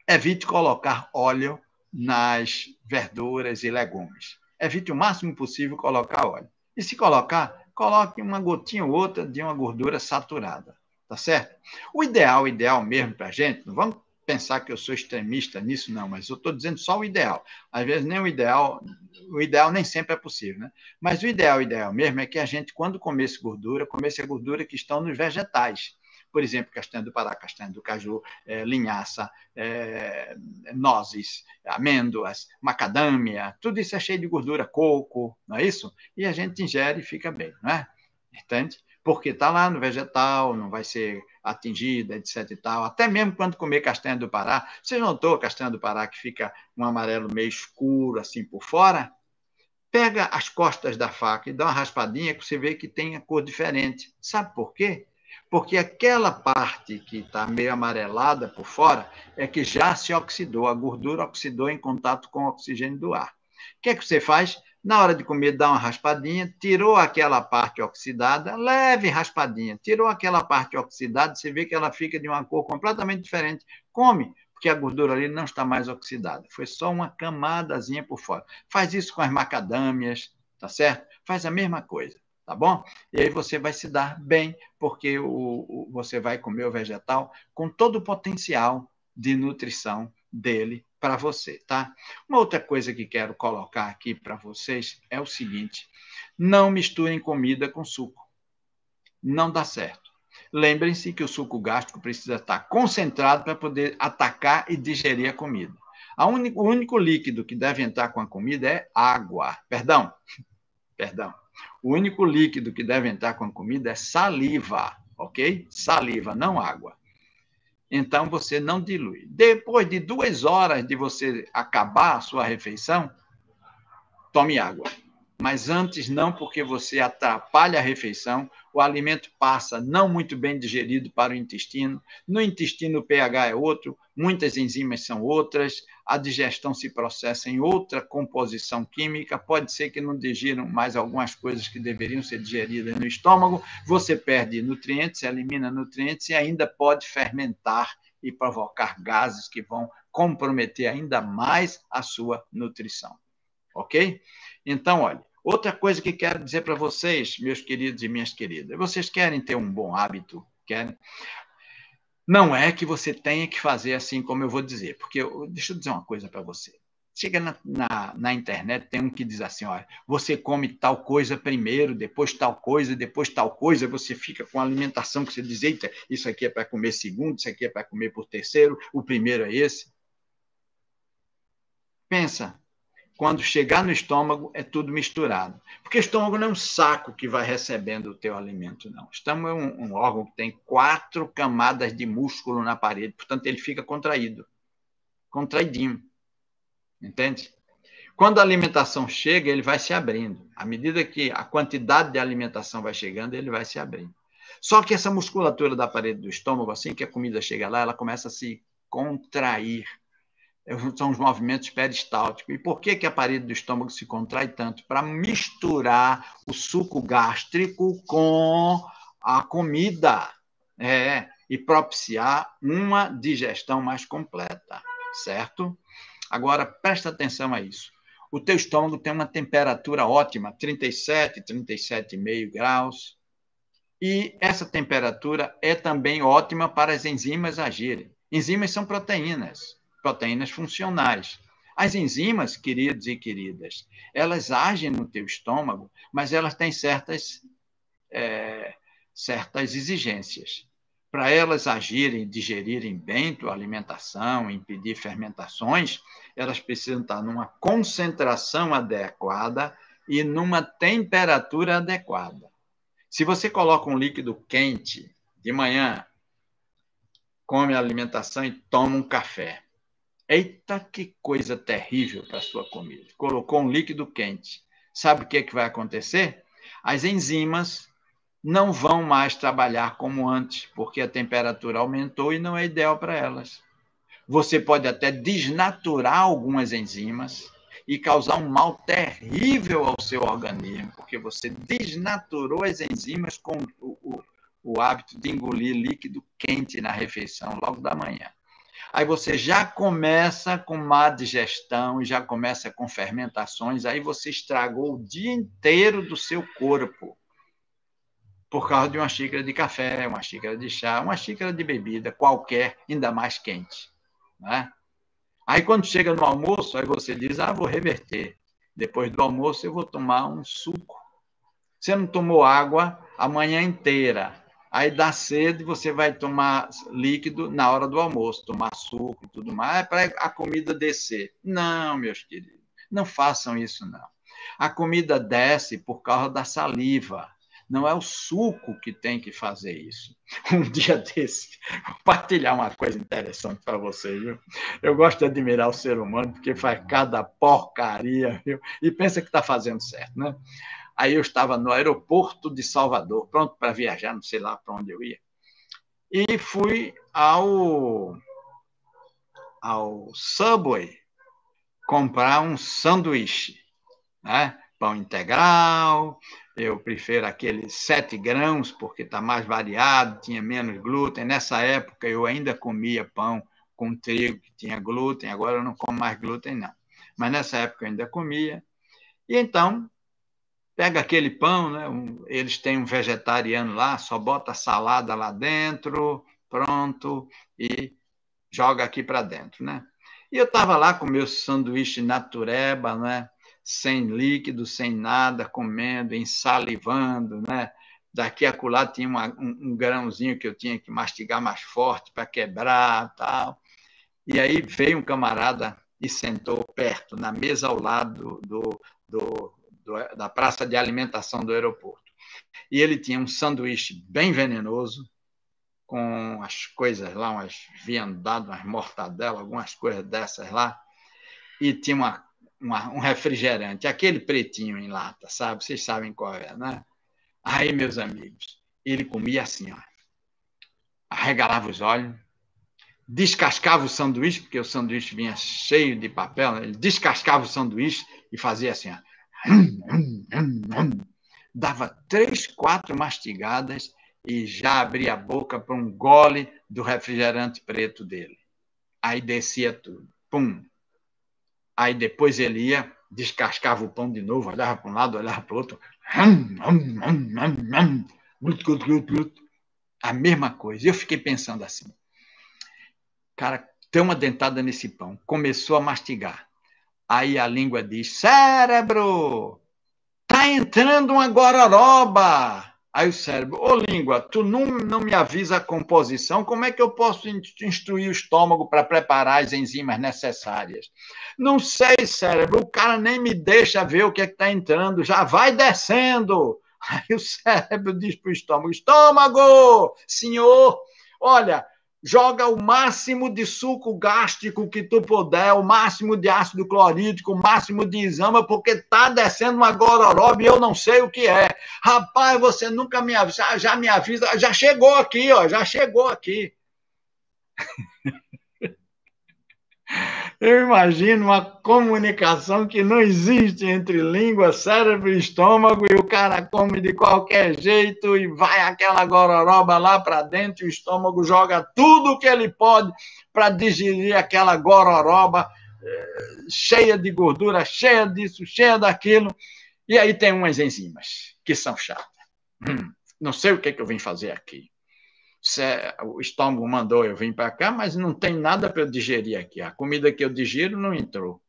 evite colocar óleo nas verduras e legumes. Evite o máximo possível colocar óleo. E se colocar, coloque uma gotinha ou outra de uma gordura saturada, tá certo? O ideal mesmo para a gente, não vamos pensar que eu sou extremista nisso, não, mas eu estou dizendo só o ideal. Às vezes nem o ideal nem sempre é possível, né? Mas o ideal mesmo é que a gente, quando comesse a gordura que estão nos vegetais. Por exemplo, castanha do Pará, castanha do caju, linhaça, nozes, amêndoas, macadâmia, tudo isso é cheio de gordura, coco, não é isso? E a gente ingere e fica bem, não é? Entende? Porque está lá no vegetal, não vai ser atingida, etc e tal. Até mesmo quando comer castanha do Pará, você notou a castanha do Pará que fica um amarelo meio escuro assim por fora? Pega as costas da faca e dá uma raspadinha que você vê que tem a cor diferente. Sabe por quê? Porque aquela parte que está meio amarelada por fora é que já se oxidou, a gordura oxidou em contato com o oxigênio do ar. O que é que você faz? Na hora de comer, dá uma raspadinha, tirou aquela parte oxidada, leve raspadinha, tirou aquela parte oxidada, você vê que ela fica de uma cor completamente diferente. Come, porque a gordura ali não está mais oxidada, foi só uma camadazinha por fora. Faz isso com as macadâmias, tá certo? Faz a mesma coisa, tá bom? E aí você vai se dar bem, porque você vai comer o vegetal com todo o potencial de nutrição dele para você, tá? Uma outra coisa que quero colocar aqui para vocês é o seguinte: não misturem comida com suco. Não dá certo. Lembrem-se que o suco gástrico precisa estar concentrado para poder atacar e digerir a comida. O único líquido que deve entrar com a comida é água. Perdão. O único líquido que deve entrar com a comida é saliva, ok? Saliva, não água. Então, você não dilui. Depois de 2 horas de você acabar a sua refeição, tome água. Mas antes não, porque você atrapalha a refeição, o alimento passa não muito bem digerido para o intestino, no intestino o pH é outro, muitas enzimas são outras, a digestão se processa em outra composição química, pode ser que não digiram mais algumas coisas que deveriam ser digeridas no estômago, você perde nutrientes, elimina nutrientes e ainda pode fermentar e provocar gases que vão comprometer ainda mais a sua nutrição. Ok? Então, olha, outra coisa que quero dizer para vocês, meus queridos e minhas queridas, vocês querem ter um bom hábito? Querem? Não é que você tenha que fazer assim como eu vou dizer, porque deixa eu dizer uma coisa para você. Chega na internet, tem um que diz assim, olha, você come tal coisa primeiro, depois tal coisa, depois tal coisa, você fica com a alimentação que você diz, eita, isso aqui é para comer segundo, isso aqui é para comer por terceiro, o primeiro é esse. Pensa, quando chegar no estômago, é tudo misturado. Porque o estômago não é um saco que vai recebendo o teu alimento, não. O estômago é um órgão que tem 4 camadas de músculo na parede, portanto, ele fica contraído, contraidinho, entende? Quando a alimentação chega, ele vai se abrindo. À medida que a quantidade de alimentação vai chegando, ele vai se abrindo. Só que essa musculatura da parede do estômago, assim que a comida chega lá, ela começa a se contrair. São os movimentos peristálticos. E por que a parede do estômago se contrai tanto? Para misturar o suco gástrico com a comida, e propiciar uma digestão mais completa, certo? Agora, presta atenção a isso. O teu estômago tem uma temperatura ótima, 37, 37,5 graus, e essa temperatura é também ótima para as enzimas agirem. Enzimas são proteínas funcionais. As enzimas, queridos e queridas, elas agem no teu estômago, mas elas têm certas exigências. Para elas agirem, digerirem bem tua alimentação, impedir fermentações, elas precisam estar numa concentração adequada e numa temperatura adequada. Se você coloca um líquido quente de manhã, come a alimentação e toma um café. Eita, que coisa terrível para a sua comida. Colocou um líquido quente. Sabe o que vai acontecer? As enzimas não vão mais trabalhar como antes, porque a temperatura aumentou e não é ideal para elas. Você pode até desnaturar algumas enzimas e causar um mal terrível ao seu organismo, porque você desnaturou as enzimas com o hábito de engolir líquido quente na refeição logo da manhã. Aí você já começa com má digestão, já começa com fermentações, aí você estragou o dia inteiro do seu corpo por causa de uma xícara de café, uma xícara de chá, uma xícara de bebida qualquer, ainda mais quente. Né? Aí quando chega no almoço, aí você diz, vou reverter. Depois do almoço eu vou tomar um suco. Você não tomou água a manhã inteira. Aí dá sede, você vai tomar líquido na hora do almoço, tomar suco e tudo mais, para a comida descer. Não, meus queridos, não façam isso, não. A comida desce por causa da saliva. Não é o suco que tem que fazer isso. Um dia desse, vou partilhar uma coisa interessante para vocês, viu? Eu gosto de admirar o ser humano, porque faz cada porcaria, viu? E pensa que está fazendo certo, né? Aí eu estava no aeroporto de Salvador, pronto para viajar, não sei lá para onde eu ia. E fui ao Subway comprar um sanduíche, né? Pão integral, eu prefiro aqueles 7 grãos, porque está mais variado, tinha menos glúten. Nessa época eu ainda comia pão com trigo que tinha glúten, agora eu não como mais glúten, não. Mas nessa época eu ainda comia. E então, pega aquele pão, né? Eles têm um vegetariano lá, só bota salada lá dentro, pronto, e joga aqui para dentro, né? E eu estava lá com meu sanduíche natureba, né? Sem líquido, sem nada, comendo, ensalivando, né? Daqui a acolá tinha um grãozinho que eu tinha que mastigar mais forte para quebrar, tal. E aí veio um camarada e sentou perto, na mesa ao lado da praça de alimentação do aeroporto. E ele tinha um sanduíche bem venenoso, com as coisas lá, umas viandadas, umas mortadelas, algumas coisas dessas lá, e tinha um refrigerante, aquele pretinho em lata, sabe? Vocês sabem qual é, né? Aí, meus amigos, ele comia assim, ó, arregalava os olhos, descascava o sanduíche, porque o sanduíche vinha cheio de papel, né? Ele descascava o sanduíche e fazia assim, ó, dava 3, 4 mastigadas e já abria a boca para um gole do refrigerante preto dele. Aí descia tudo. Pum. Aí depois ele ia, descascava o pão de novo, olhava para um lado, olhava para o outro. A mesma coisa. E eu fiquei pensando assim, Cara, deu uma dentada nesse pão, começou a mastigar. Aí a língua diz: cérebro, tá entrando uma gororoba. Aí o cérebro: ô língua, tu não me avisa a composição, como é que eu posso instruir o estômago para preparar as enzimas necessárias? Não sei, cérebro, o cara nem me deixa ver o que é que está entrando, já vai descendo. Aí o cérebro diz para o estômago: estômago, senhor, olha, joga o máximo de suco gástrico que tu puder, o máximo de ácido clorídrico, o máximo de exama, porque tá descendo uma gororoba e eu não sei o que é. Rapaz, você nunca me avisa, já me avisa, já chegou aqui, ó, já chegou aqui. Eu imagino uma comunicação que não existe entre língua, cérebro e estômago, e o cara come de qualquer jeito e vai aquela gororoba lá para dentro, e o estômago joga tudo que ele pode para digerir aquela gororoba cheia de gordura, cheia disso, cheia daquilo, e aí tem umas enzimas que são chatas. Não sei o que eu vim fazer aqui. O estômago mandou eu vir para cá, mas não tem nada para eu digerir aqui. A comida que eu digiro não entrou.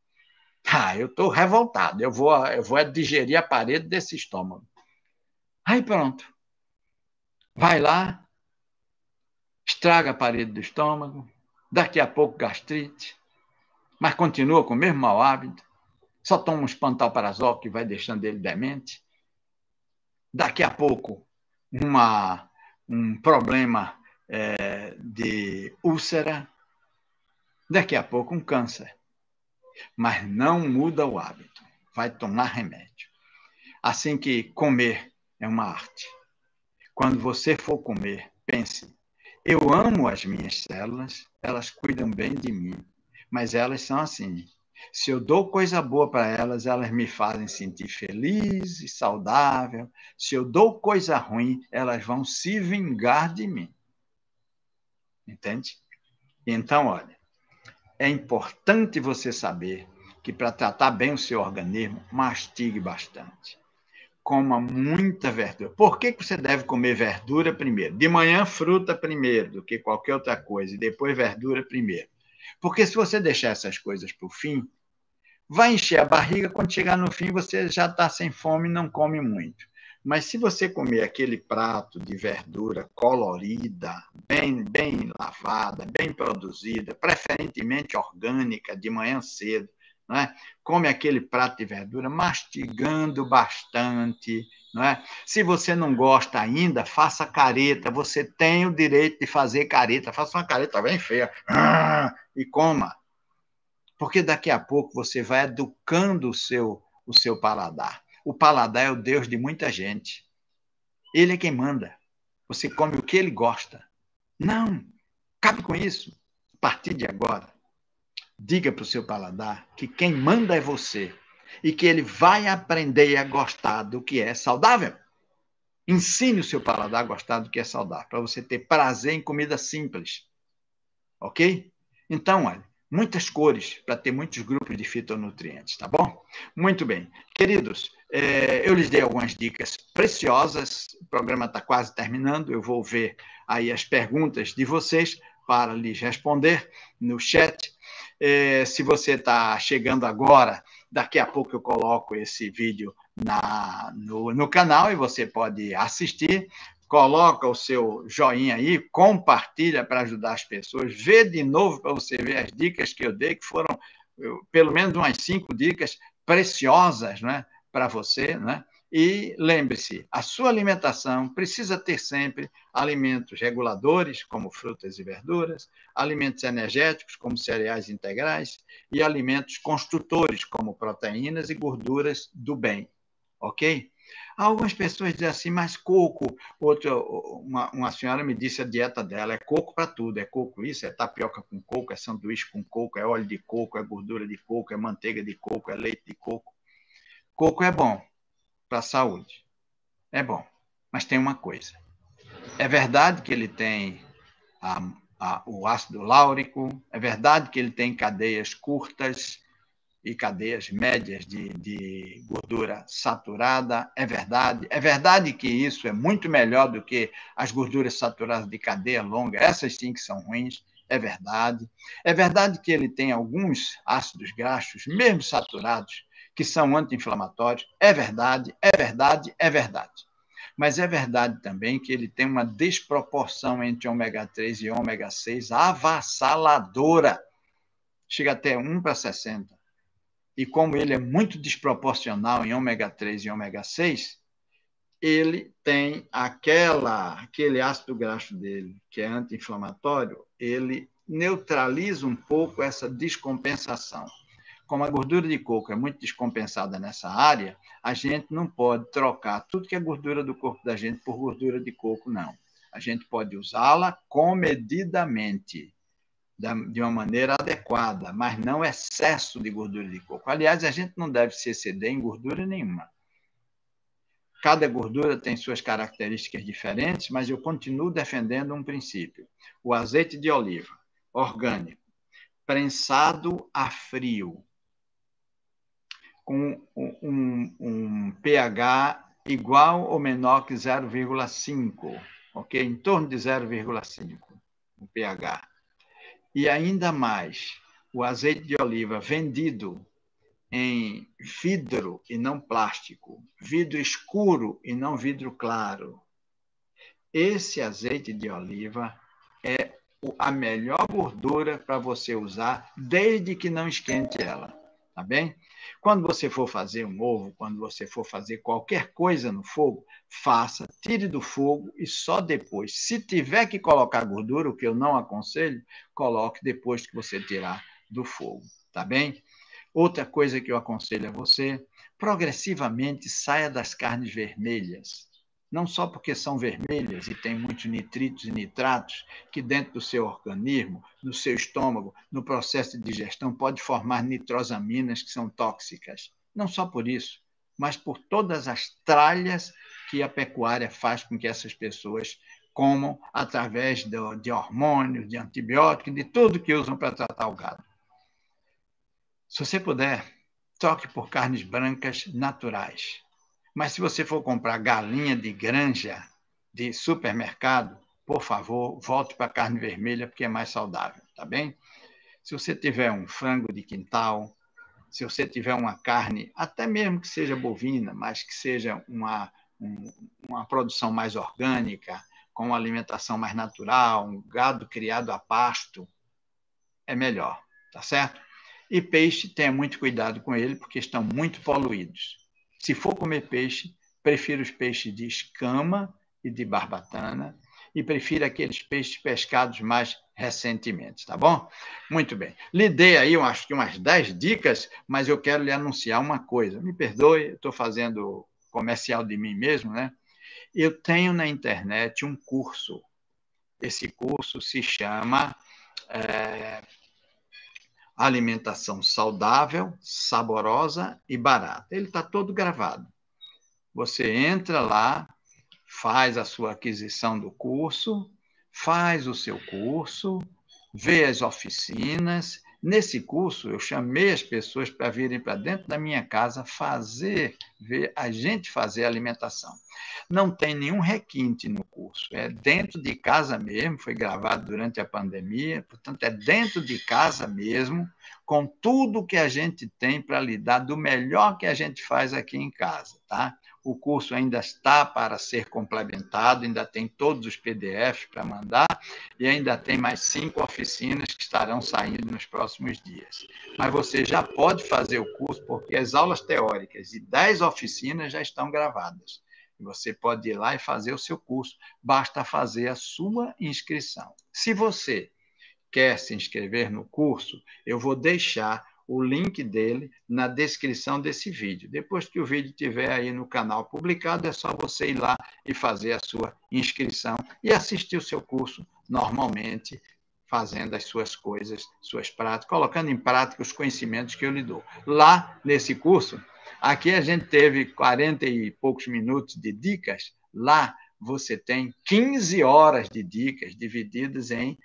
Eu estou revoltado. Eu vou digerir a parede desse estômago. Aí pronto. Vai lá, estraga a parede do estômago, daqui a pouco gastrite, mas continua com o mesmo mau hábito, só toma um espantalparazol que vai deixando ele demente. Daqui a pouco, um problema de úlcera, daqui a pouco um câncer. Mas não muda o hábito, vai tomar remédio. Assim que comer é uma arte. Quando você for comer, pense: eu amo as minhas células, elas cuidam bem de mim, mas elas são assim. Se eu dou coisa boa para elas, elas me fazem sentir feliz e saudável. Se eu dou coisa ruim, elas vão se vingar de mim. Entende? Então, olha, é importante você saber que para tratar bem o seu organismo, mastigue bastante. Coma muita verdura. Por que você deve comer verdura primeiro? De manhã, fruta primeiro do que qualquer outra coisa, e depois verdura primeiro. Porque se você deixar essas coisas para o fim, vai encher a barriga, quando chegar no fim você já está sem fome e não come muito. Mas se você comer aquele prato de verdura colorida, bem lavada, bem produzida, preferentemente orgânica, de manhã cedo, não é? Come aquele prato de verdura mastigando bastante, não é? Se você não gosta ainda, faça careta, você tem o direito de fazer careta, faça uma careta bem feia e coma. Porque daqui a pouco você vai educando o seu paladar. O paladar é o Deus de muita gente. Ele é quem manda. Você come o que ele gosta. Não, acabe com isso. A partir de agora, diga para o seu paladar que quem manda é você e que ele vai aprender a gostar do que é saudável. Ensine o seu paladar a gostar do que é saudável, para você ter prazer em comida simples. Ok? Então, olha, muitas cores para ter muitos grupos de fitonutrientes, tá bom? Muito bem. Queridos, eu lhes dei algumas dicas preciosas, o programa está quase terminando, eu vou ver aí as perguntas de vocês para lhes responder no chat. Se você está chegando agora, daqui a pouco eu coloco esse vídeo no canal e você pode assistir. Coloca o seu joinha aí, compartilha para ajudar as pessoas, vê de novo para você ver as dicas que eu dei, que foram pelo menos umas 5 dicas preciosas, né, para você, né? E lembre-se, a sua alimentação precisa ter sempre alimentos reguladores, como frutas e verduras, alimentos energéticos, como cereais integrais, e alimentos construtores, como proteínas e gorduras do bem, ok? Algumas pessoas dizem assim, mas coco, uma senhora me disse a dieta dela, é coco para tudo, é coco isso, é tapioca com coco, é sanduíche com coco, é óleo de coco, é gordura de coco, é manteiga de coco, é leite de coco. Coco é bom para a saúde, é bom, mas tem uma coisa, é verdade que ele tem o ácido láurico, é verdade que ele tem cadeias curtas e cadeias médias de gordura saturada, é verdade que isso é muito melhor do que as gorduras saturadas de cadeia longa, essas sim que são ruins, É verdade. É verdade que ele tem alguns ácidos graxos, mesmo saturados, que são anti-inflamatórios. É verdade, é verdade, é verdade. Mas é verdade também que ele tem uma desproporção entre ômega 3 e ômega 6 avassaladora. Chega até 1 para 60. E como ele é muito desproporcional em ômega 3 e ômega 6, ele tem aquele ácido graxo dele, que é anti-inflamatório, ele neutraliza um pouco essa descompensação. Como a gordura de coco é muito descompensada nessa área, a gente não pode trocar tudo que é gordura do corpo da gente por gordura de coco, não. A gente pode usá-la comedidamente, de uma maneira adequada, mas não excesso de gordura de coco. Aliás, a gente não deve se exceder em gordura nenhuma. Cada gordura tem suas características diferentes, mas eu continuo defendendo um princípio. O azeite de oliva, orgânico, prensado a frio, com um pH igual ou menor que 0,5, ok? Em torno de 0,5, o pH. E ainda mais, o azeite de oliva vendido em vidro e não plástico, vidro escuro e não vidro claro. Esse azeite de oliva é a melhor gordura para você usar, desde que não esquente ela, tá bem? Quando você for fazer um ovo, quando você for fazer qualquer coisa no fogo, faça, tire do fogo e só depois. Se tiver que colocar gordura, o que eu não aconselho, coloque depois que você tirar do fogo, tá bem? Outra coisa que eu aconselho a você, progressivamente saia das carnes vermelhas. Não só porque são vermelhas e tem muitos nitritos e nitratos que dentro do seu organismo, no seu estômago, no processo de digestão, pode formar nitrosaminas que são tóxicas. Não só por isso, mas por todas as tralhas que a pecuária faz com que essas pessoas comam através de hormônios, de antibióticos, de tudo que usam para tratar o gado. Se você puder, troque por carnes brancas naturais. Mas se você for comprar galinha de granja, de supermercado, por favor, volte para a carne vermelha, porque é mais saudável, tá bem? Se você tiver um frango de quintal, se você tiver uma carne, até mesmo que seja bovina, mas que seja uma produção mais orgânica, com uma alimentação mais natural, um gado criado a pasto, é melhor, tá certo? E peixe, tenha muito cuidado com ele, porque estão muito poluídos. Se for comer peixe, prefiro os peixes de escama e de barbatana, e prefiro aqueles peixes pescados mais recentemente, tá bom? Muito bem. Lhe dei aí, eu acho que umas 10 dicas, mas eu quero lhe anunciar uma coisa. Me perdoe, eu estou fazendo comercial de mim mesmo, né? Eu tenho na internet um curso. Esse curso se chama Alimentação Saudável, Saborosa e Barata. Ele está todo gravado. Você entra lá, faz a sua aquisição do curso, faz o seu curso, vê as oficinas. Nesse curso, eu chamei as pessoas para virem para dentro da minha casa ver a gente fazer a alimentação. Não tem nenhum requinte no curso, é dentro de casa mesmo, foi gravado durante a pandemia, portanto, é dentro de casa mesmo, com tudo que a gente tem para lidar do melhor que a gente faz aqui em casa, tá? O curso ainda está para ser complementado, ainda tem todos os PDFs para mandar e ainda tem mais 5 oficinas que estarão saindo nos próximos dias. Mas você já pode fazer o curso, porque as aulas teóricas e 10 oficinas já estão gravadas. Você pode ir lá e fazer o seu curso, basta fazer a sua inscrição. Se você quer se inscrever no curso, eu vou deixar o link dele na descrição desse vídeo. Depois que o vídeo estiver aí no canal publicado, é só você ir lá e fazer a sua inscrição e assistir o seu curso normalmente, fazendo as suas coisas, suas práticas, colocando em prática os conhecimentos que eu lhe dou. Lá, nesse curso, aqui a gente teve 40 e poucos minutos de dicas, lá você tem 15 horas de dicas divididas em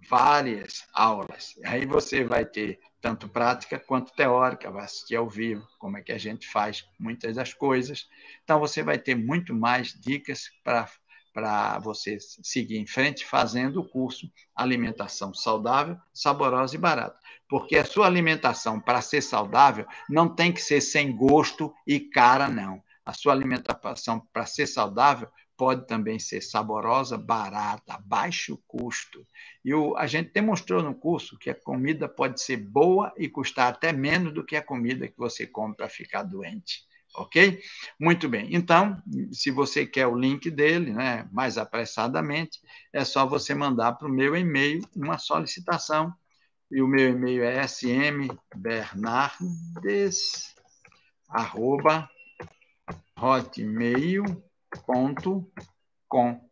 várias aulas. Aí você vai ter tanto prática quanto teórica, vai assistir ao vivo, como é que a gente faz muitas das coisas. Então, você vai ter muito mais dicas para para você seguir em frente fazendo o curso Alimentação Saudável, Saborosa e Barata. Porque a sua alimentação, para ser saudável, não tem que ser sem gosto e cara, não. A sua alimentação, para ser saudável, pode também ser saborosa, barata, baixo custo. E a gente demonstrou no curso que a comida pode ser boa e custar até menos do que a comida que você come para ficar doente. Ok? Muito bem. Então, se você quer o link dele, né, mais apressadamente, é só você mandar para o meu e-mail uma solicitação. E o meu e-mail é smbernardes@hotmail.com.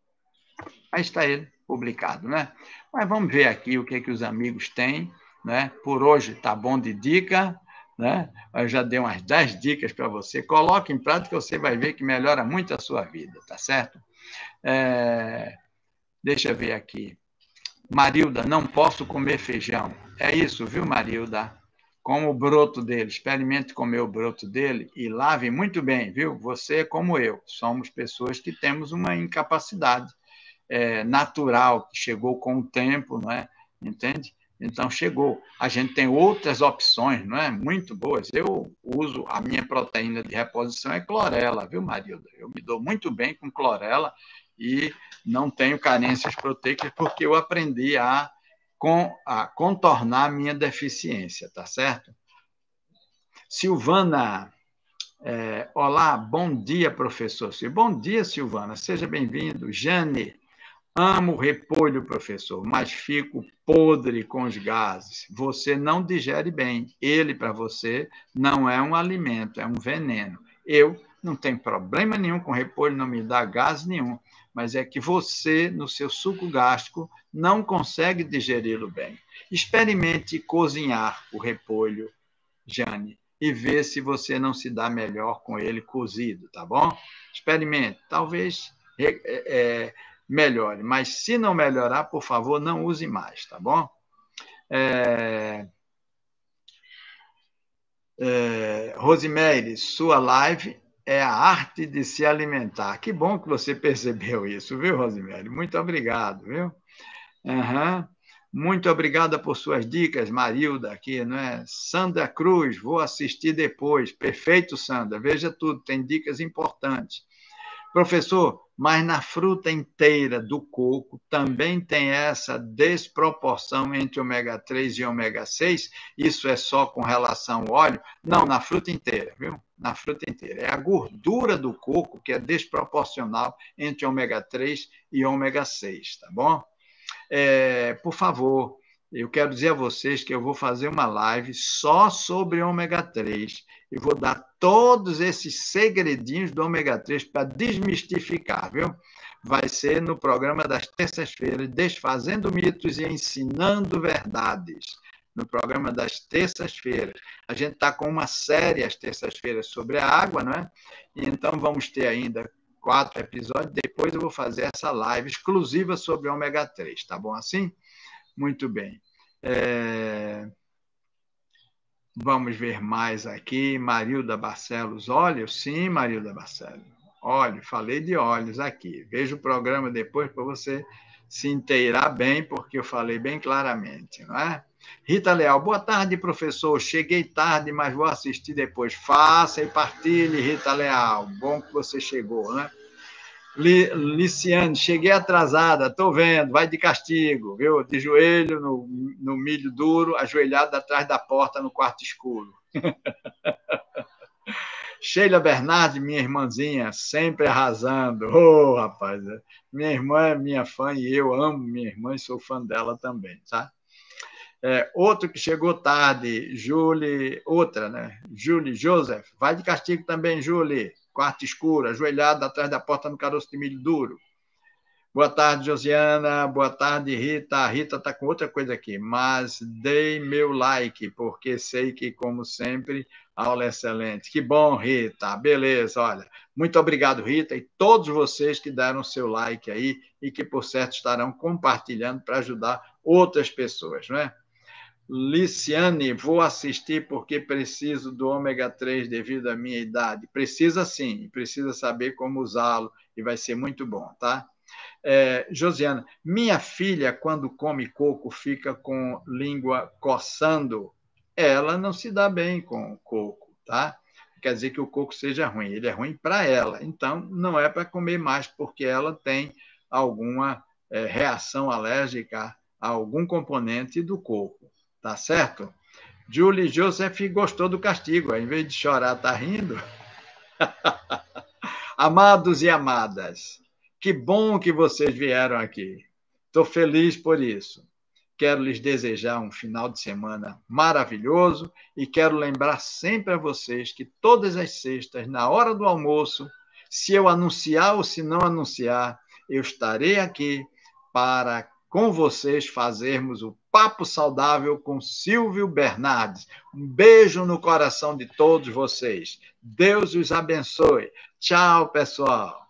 Aí está ele publicado, né? Mas vamos ver aqui o que os amigos têm, né? Por hoje está bom de dica, né? Eu já dei umas 10 dicas para você. Coloque em prática, você vai ver que melhora muito a sua vida, tá certo? Deixa eu ver aqui. Marilda, não posso comer feijão. É isso, viu, Marilda? Como o broto dele, experimente comer o broto dele e lave muito bem, viu? Você, como eu, somos pessoas que temos uma incapacidade natural, que chegou com o tempo, não é? Entende? Então, chegou. A gente tem outras opções, não é? Muito boas. Eu uso, a minha proteína de reposição é clorela, viu, Marilda? Eu me dou muito bem com clorela e não tenho carências proteicas porque eu aprendi a contornar a minha deficiência, tá certo? Silvana, olá, bom dia, professor. Bom dia, Silvana, seja bem-vindo. Jane, amo repolho, professor, mas fico podre com os gases. Você não digere bem. Ele, para você, não é um alimento, é um veneno. Eu não tenho problema nenhum com repolho, não me dá gás nenhum, mas é que você, no seu suco gástrico, não consegue digeri-lo bem. Experimente cozinhar o repolho, Jane, e ver se você não se dá melhor com ele cozido, tá bom? Experimente. Talvez melhore, mas se não melhorar, por favor, não use mais, tá bom? Rosimeire, sua live é a arte de se alimentar. Que bom que você percebeu isso, viu, Rosimeire? Muito obrigado, viu? Uhum. Muito obrigada por suas dicas, Marilda, aqui, não é? Sandra Cruz, vou assistir depois. Perfeito, Sandra. Veja tudo, tem dicas importantes. Professor, mas na fruta inteira do coco também tem essa desproporção entre ômega 3 e ômega 6? Isso é só com relação ao óleo? Não, na fruta inteira, viu? Na fruta inteira. É a gordura do coco que é desproporcional entre ômega 3 e ômega 6, tá bom? Por favor, eu quero dizer a vocês que eu vou fazer uma live só sobre ômega 3 e vou dar todos esses segredinhos do ômega 3 para desmistificar, viu? Vai ser no programa das terças-feiras, Desfazendo Mitos e Ensinando Verdades. No programa das terças-feiras. A gente está com uma série às terças-feiras sobre a água, não é? E então vamos ter ainda 4 episódios. Depois eu vou fazer essa live exclusiva sobre ômega 3, tá bom assim? Muito bem. Vamos ver mais aqui. Marilda Barcelos, óleos? Sim, Marilda Barcelos. Óleo, falei de óleos aqui. Veja o programa depois para você se inteirar bem, porque eu falei bem claramente, não é? Rita Leal, boa tarde, professor. Cheguei tarde, mas vou assistir depois. Faça e partilhe, Rita Leal. Bom que você chegou, né? Liciane, cheguei atrasada, estou vendo, vai de castigo, viu? De joelho no milho duro, ajoelhado atrás da porta no quarto escuro. Sheila Bernardi, minha irmãzinha, sempre arrasando. Oh, rapaz, minha irmã é minha fã e eu amo minha irmã e sou fã dela também, tá? Outro que chegou tarde, Julie, outra, né? Julie Joseph, vai de castigo também, Julie. Quarto escuro, ajoelhado atrás da porta no caroço de milho duro. Boa tarde, Josiana. Boa tarde, Rita. A Rita está com outra coisa aqui, mas dei meu like, porque sei que, como sempre, a aula é excelente. Que bom, Rita. Beleza, olha. Muito obrigado, Rita, e todos vocês que deram seu like aí e que, por certo, estarão compartilhando para ajudar outras pessoas, não é? Liciane, vou assistir porque preciso do ômega 3 devido à minha idade. Precisa sim, precisa saber como usá-lo e vai ser muito bom, tá? Josiana, minha filha, quando come coco, fica com língua coçando. Ela não se dá bem com coco, tá? Quer dizer que o coco seja ruim. Ele é ruim para ela. Então, não é para comer mais, porque ela tem alguma reação alérgica a algum componente do coco. Tá certo? Julie Joseph gostou do castigo. Em vez de chorar, tá rindo. Amados e amadas, que bom que vocês vieram aqui. Estou feliz por isso. Quero lhes desejar um final de semana maravilhoso e quero lembrar sempre a vocês que todas as sextas, na hora do almoço, se eu anunciar ou se não anunciar, eu estarei aqui para, com vocês, fazermos o Papo Saudável com Silvio Bernardes. Um beijo no coração de todos vocês. Deus os abençoe. Tchau, pessoal.